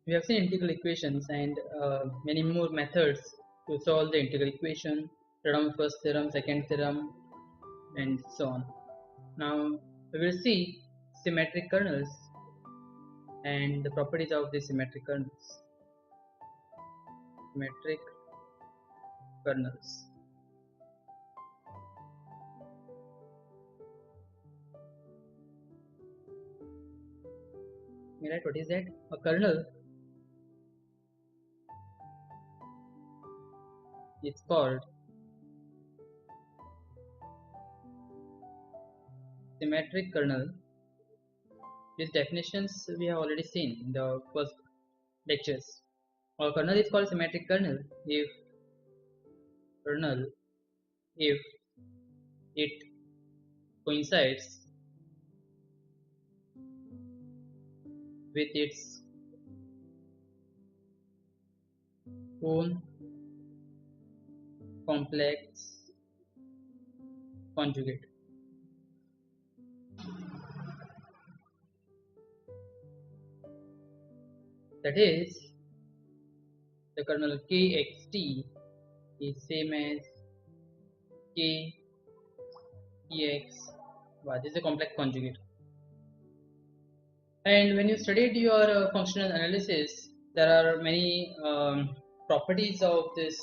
We have seen integral equations and many more methods to solve the integral equation, Radon first theorem, second theorem, and so on. Now we will see symmetric kernels and the properties of the symmetric kernels. Symmetric kernels. Right, what is that? A kernel is called symmetric kernel. These definitions we have already seen in the first lectures. A kernel is called symmetric kernel if it coincides with its own complex conjugate. That is, the kernel kxt is same as k ex. Wow, this is a complex conjugate. And when you studied your functional analysis, there are many properties of this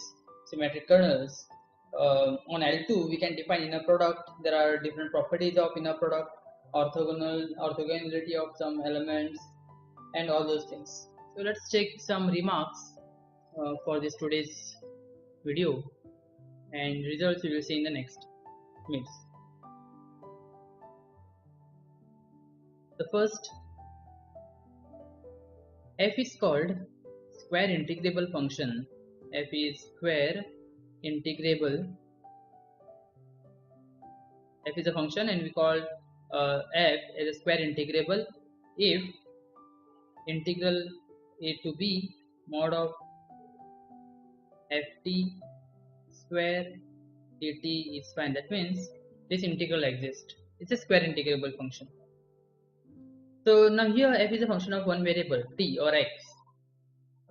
symmetric kernels. On L2, we can define inner product. There are different properties of inner product, orthogonality of some elements, and all those things. So let's check some remarks for this today's video, and results we will see in the next minutes. The first, f is called square integrable function. F is square integrable. F is a function and we call f as a square integrable if integral a to b mod of ft square dt is fine. That means this integral exists. It's a square integrable function. So now here f is a function of one variable t or x.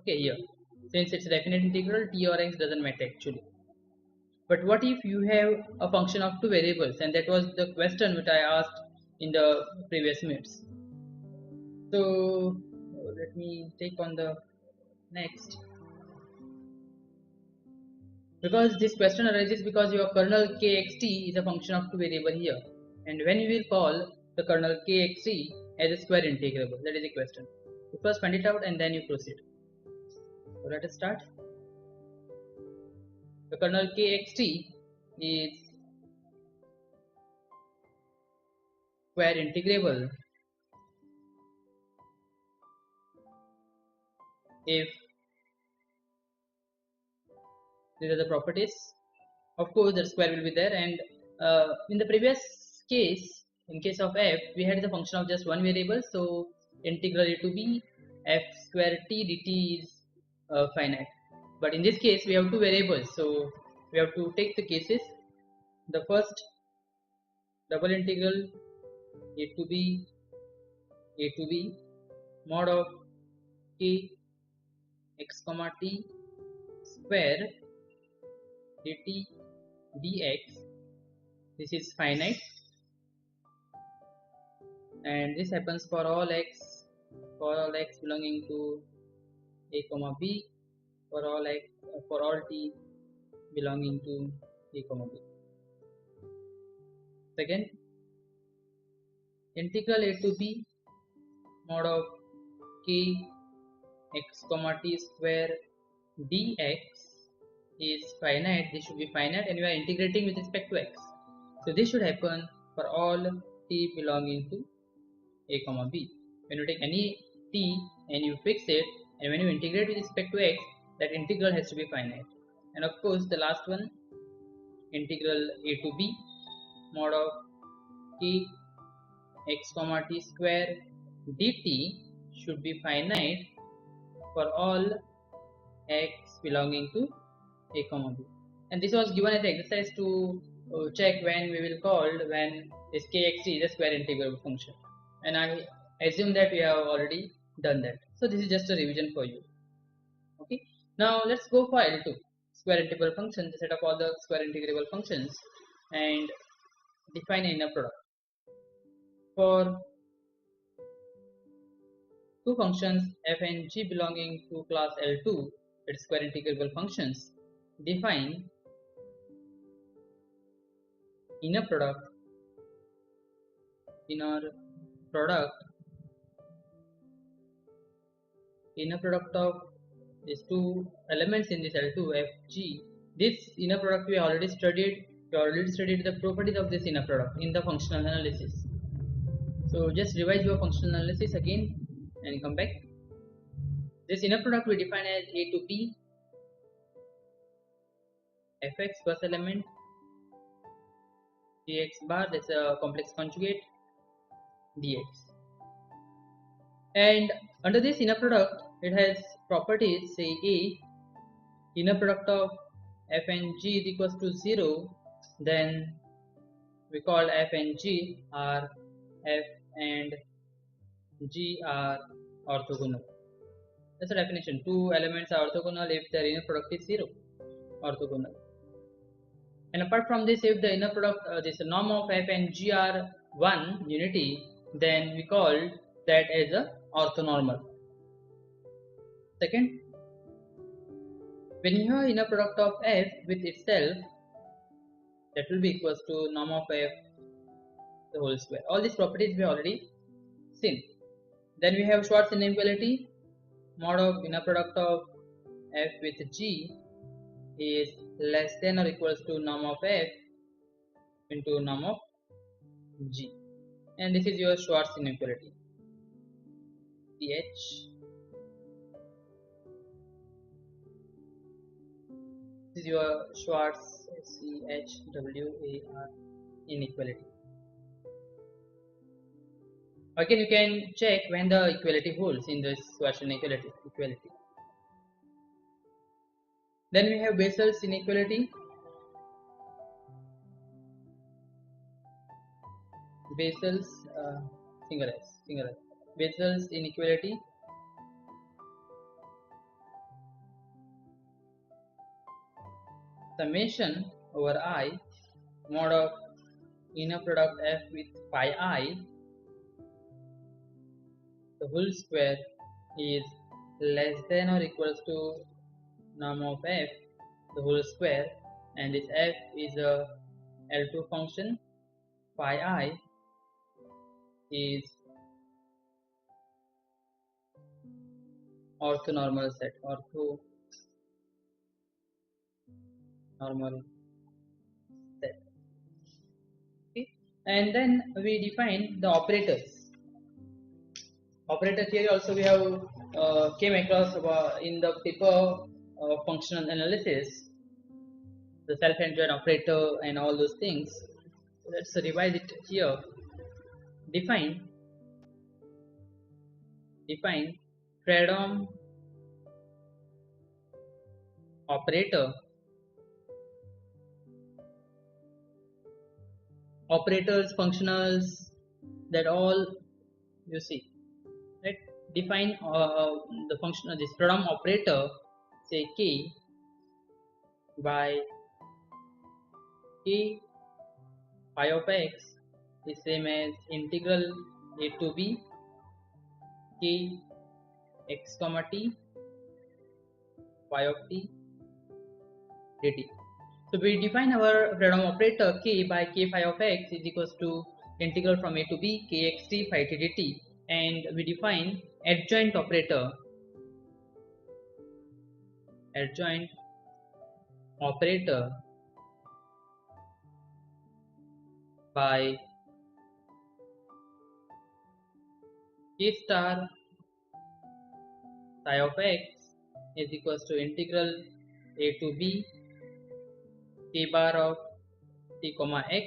Okay, here since it's a definite integral, t or x doesn't matter actually. But what if you have a function of two variables? And that was the question which I asked in the previous minutes. So let me take on the next. Because this question arises because your kernel kxt is a function of two variables here. And when you will call the kernel kxt as a square integrable, that is the question. You first find it out and then you proceed. So let us start. The kernel kxt is square integrable if these are the properties. Of course, the square will be there, and in the previous case, in case of f, we had the function of just one variable, so integral a to b f square t dt is finite. But in this case, we have two variables, so we have to take the cases. The first, double integral a to b mod of k x comma t square dt dx. This is finite, and this happens for all x belonging to a comma b, for all t belonging to a comma b. Second, integral a to b mod of k x comma t square dx is finite. This should be finite, and we are integrating with respect to x. So this should happen for all t belonging to a comma b. When you take any t and you fix it, and when you integrate with respect to x, that integral has to be finite. And of course, the last one, integral a to b mod of k x comma t square dt should be finite for all x belonging to a comma b. And this was given as an exercise to check when we will call when this kxt is a square integrable function. And I assume that we have already done that. So this is just a revision for you. Okay. Now let's go for L2, square integrable function, the set of all the square integrable functions, and define an inner product. For two functions f and g belonging to class L2, its square integrable functions, define inner product product inner product of these two elements in this L2 fg. This inner product we already studied. We already studied the properties of this inner product in the functional analysis. So just revise your functional analysis again and come back. This inner product we define as a to b fx plus element dx bar, that's a complex conjugate dx. And under this inner product, it has properties, say a inner product of f and g is equals to 0, then we call f and g are f and g are orthogonal. That's the definition. Two elements are orthogonal if their inner product is 0, orthogonal. And apart from this, if the inner product, this norm of f and g are 1 unity, then we call that as a orthonormal. Second, when you have inner product of f with itself, that will be equals to norm of f the whole square. All these properties we already seen. Then we have Schwarz inequality. Mod of inner product of f with g is less than or equals to norm of f into norm of g, and this is your Schwarz inequality. This is your Schwarz inequality. Again, you can check when the equality holds in this Schwarz inequality. Then we have Bessel's inequality. Bessel's single S. Bessel's inequality. Summation over I mod of inner product f with phi I, the whole square is less than or equals to norm of f the whole square, and this f is a L2 function. Phi I is orthonormal set. Okay. And then we define the operators. Operator theory also we have came across in the paper functional analysis, the self-adjoint operator and all those things. Let's revise it here. Define Freedom operator, operators, functionals, that all you see, right? Define the function of this Freedom operator, say k by k phi of x is same as integral a to b k x comma t phi of t dt. So we define our Freedom operator k by k phi of x is equals to integral from a to b kxt phi t dt, and we define adjoint operator by k star psi of x is equals to integral a to b k bar of t comma x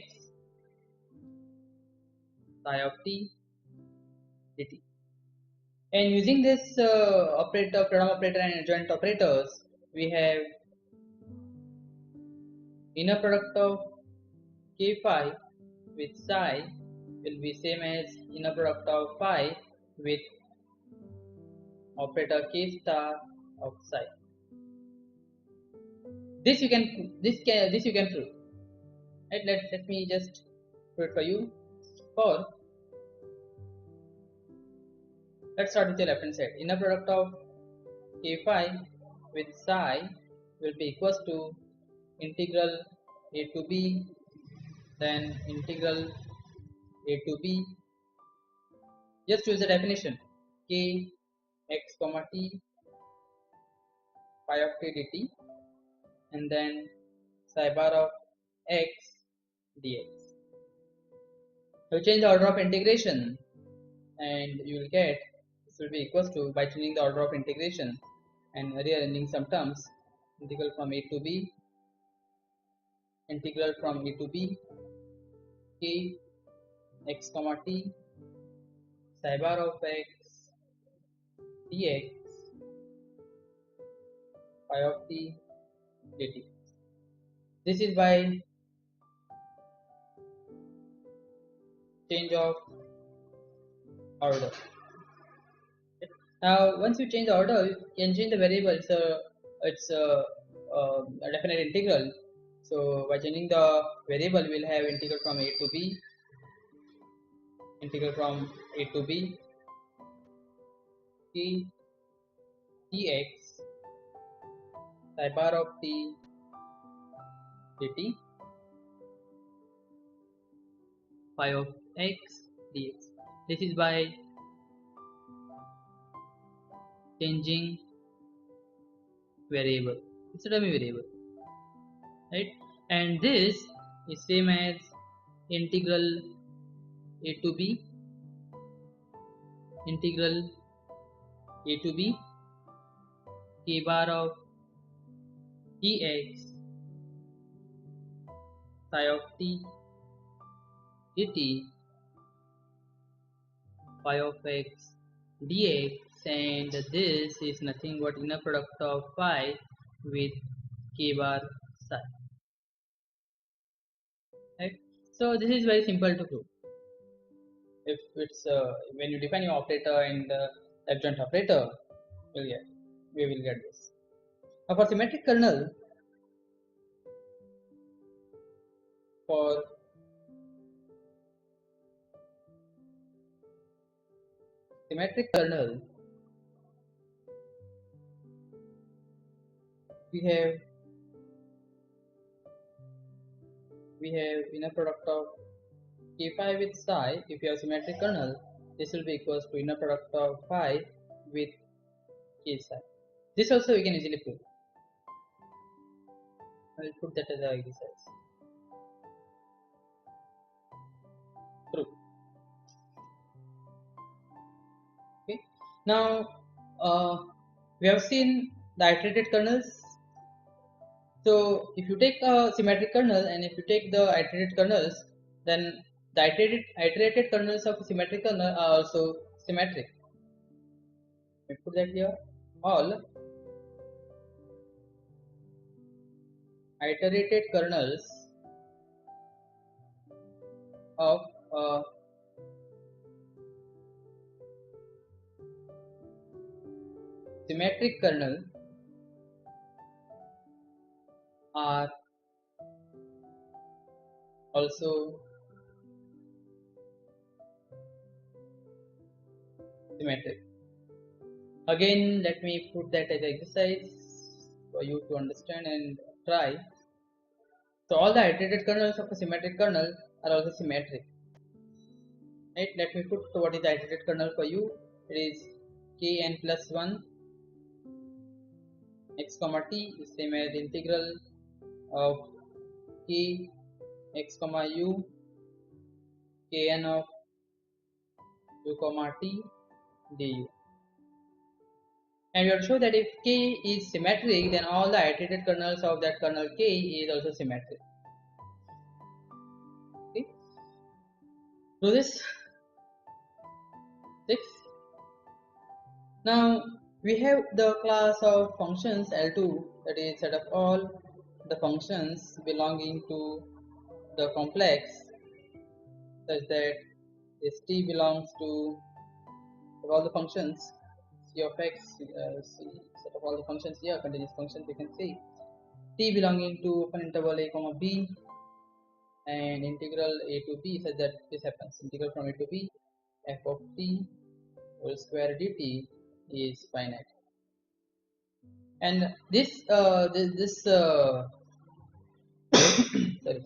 psi of t dt. And using this operator, Freedom operator and adjoint operators, we have inner product of k phi with psi will be same as inner product of phi with operator k star of psi. This you can this you can prove. Right? Let me just prove it for you. For let's start with the left hand side. Inner product of k phi with psi will be equals to integral a to b, then integral a to b. Just use the definition k x comma t phi of t dt, and then psi bar of x dx. So change the order of integration, and you will get this will be equals to, by changing the order of integration and rearranging some terms, integral from a to b, integral from a to b, k x comma t psi bar of x dx phi of t dt. This is by change of order. Now once you change the order, you can change the variable. So it's a definite integral. So by changing the variable, we'll have integral from a to b, integral from a to b, t dx psi bar of t dt phi of x dx. This is by changing variable. It's a dummy variable, right? And this is same as integral a to b, integral a to b k bar of dx psi of t dt phi of x dx, and this is nothing but inner product of phi with k bar psi, right? So this is very simple to prove. If it's when you define your operator and adjoint operator, we will get this. Now for symmetric kernel, for symmetric kernel, we have inner product of k phi with psi. If you have symmetric kernel, this will be equals to inner product of phi with k psi. This also we can easily prove. I will put that as an exercise. True. Okay. Now we have seen the iterated kernels. So if you take a symmetric kernel and if you take the iterated kernels, then the iterated kernels of a symmetric kernel are also symmetric. Let me put that here. All iterated kernels of a symmetric kernel are also symmetric. Again, let me put that as exercise for you to understand and try. So all the iterated kernels of a symmetric kernel are also symmetric. Right? Let me put what is the iterated kernel for you. It is kn plus 1 x comma t is same as integral of k x comma u kn of u comma t du. And we have to show that if k is symmetric, then all the iterated kernels of that kernel k is also symmetric. Okay. Do this. 6. Now we have the class of functions L2, that is set of all the functions belonging to the complex such that this t belongs to all the functions c of x, c set of all the functions here, continuous functions we can see, t belonging to open interval a comma b, and integral a to b such that this happens. Integral from a to b f of t whole square dt is finite. And this sorry,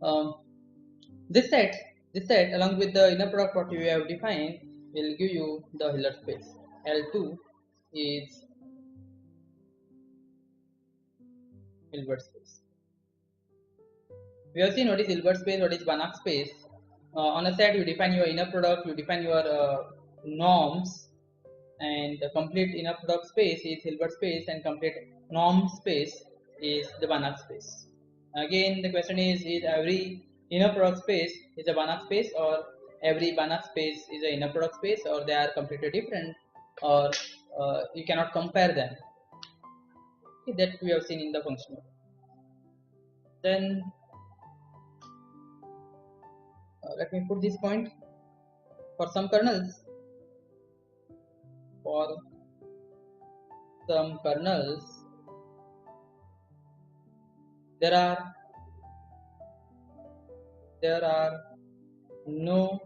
um, this set along with the inner product what we have defined will give you the Hilbert space. L2 is Hilbert space. We have seen what is Hilbert space, what is Banach space. On a set you define your inner product, you define your norms, and the complete inner product space is Hilbert space and complete norm space is the Banach space. Again the question is every inner product space is a Banach space, or every Banach space is an inner product space, or they are completely different, or you cannot compare them. Okay, that we have seen in the functional. Then let me put this point. For some kernels, there are no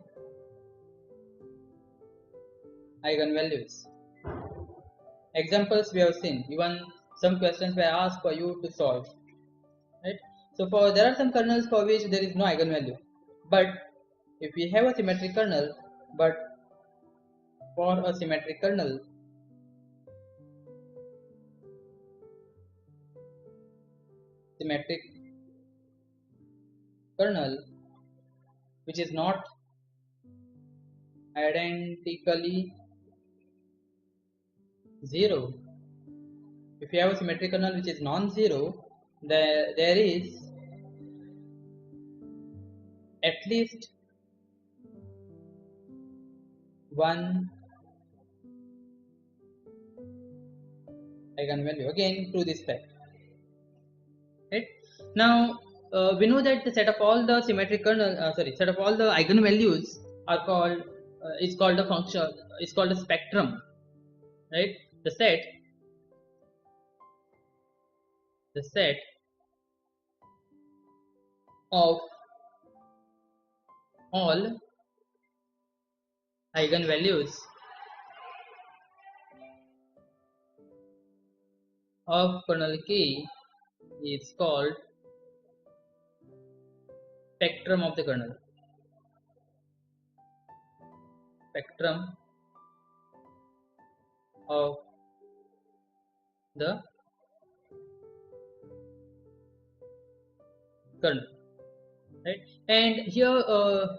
eigenvalues. Examples we have seen, even some questions were asked for you to solve, right? So for there are some kernels for which there is no eigenvalue, but if we have a symmetric kernel, but for a symmetric kernel which is not identically 0, if you have a symmetric kernel which is non-zero, there is at least one eigenvalue. Again prove this fact, right? Now we know that the set of all the symmetric kernel set of all the eigenvalues are called is called a function, is called a spectrum, right? The set of all eigenvalues of kernel K is called spectrum of the kernel. Spectrum of the kernel, right? And here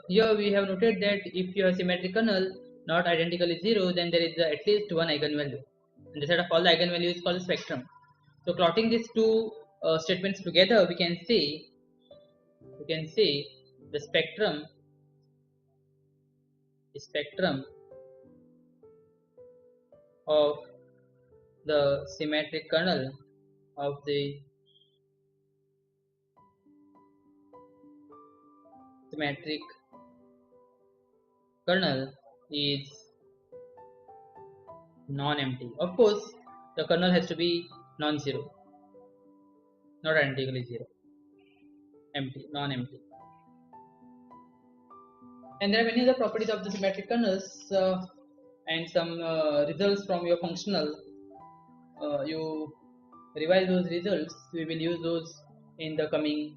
we have noted that if you have symmetric kernel not identically 0, then there is at least one eigenvalue, and the set of all the eigenvalues is called spectrum. So plotting these two statements together, we can say the spectrum of the symmetric kernel of the symmetric kernel is non-empty. Of course, the kernel has to be non-zero, not identically 0, empty, non-empty. And there are many other properties of the symmetric kernels and some results from your functional. You revise those results. We will use those in the coming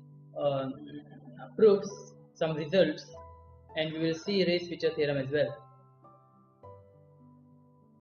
proofs, some results, and we will see race feature theorem as well.